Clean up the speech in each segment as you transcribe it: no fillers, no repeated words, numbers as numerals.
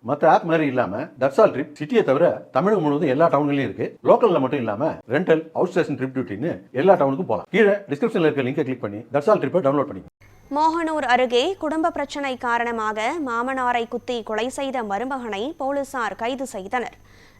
மற்ற ஆப் மாதிரி இல்லாம தட்சால் ட்ரிப் சிட்டியை தவிர தமிழகம் முழுவதும் எல்லா டவுன்லயும் இருக்கு. லோக்கல்ல மட்டும் இல்லாம ரெண்டல், அவுட் ஸ்டேஷன் ட்ரிப் டியூட்டின்னு எல்லா டவுனுக்கும் போகலாம். கீழே டிஸ்கிரிப்ஷன்ல இருக்க லிங்கை கிளிக் பண்ணி தட்சால் ட்ரிப்பை டவுன்லோட் பண்ணி. மோகனூர் அருகே குடும்ப பிரச்சனை காரணமாக மாமனாரை குத்தி கொலை செய்த மருமகனை போலீசார் கைது செய்தனர்.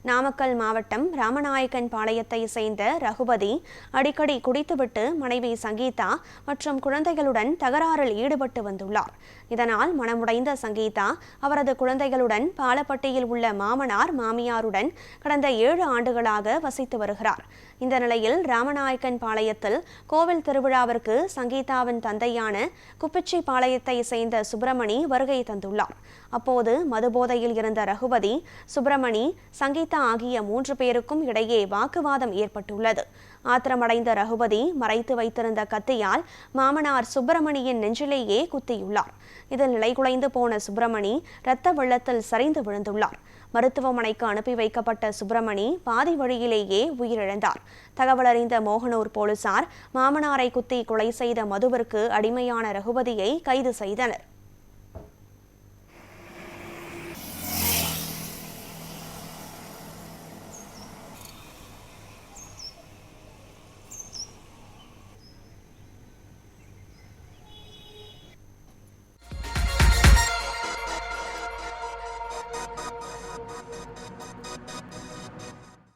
நாமக்கல் மாவட்டம் ராமநாயக்கன் பாளையத்தை சேர்ந்த ரகுபதி அடிக்கடி குடித்துவிட்டு மனைவி சங்கீதா மற்றும் குழந்தைகளுடன் தகராறில் ஈடுபட்டு வந்துள்ளார். இதனால் மனமுடைந்த சங்கீதா அவரது குழந்தைகளுடன் பாலப்பட்டியில் உள்ள மாமனார், மாமியாருடன் கடந்த 7 ஆண்டுகளாக வசித்து வருகிறார். இந்த நிலையில் ராமநாயக்கன் பாளையத்தில் கோவில் திருவிழாவிற்கு சங்கீதாவின் தந்தையான குப்பிச்சி பாளையத்தை சேர்ந்த சுப்பிரமணி வருகை தந்துள்ளார். அப்போது மதுபோதையில் இருந்த ரகுபதி, சுப்பிரமணி, சங்கீதா ஆகிய 3 பேருக்கும் இடையே வாக்குவாதம் ஏற்பட்டுள்ளது. ஆத்திரமடைந்த ரகுபதி மறைத்து வைத்திருந்த கத்தியால் மாமனார் சுப்பிரமணியின் நெஞ்சிலேயே குத்தியுள்ளார். இதில் நிலைகுலைந்து போன சுப்பிரமணி இரத்த வெள்ளத்தில் சரிந்து விழுந்துள்ளார். மருத்துவமனைக்கு அனுப்பி வைக்கப்பட்ட சுப்பிரமணி பாதி வழியிலேயே உயிரிழந்தார். தகவலறிந்த மோகனூர் போலீசார் மாமனாரை குத்தி கொலை செய்த மதுவிற்கு அடிமையான ரகுபதியை கைது செய்தனர்.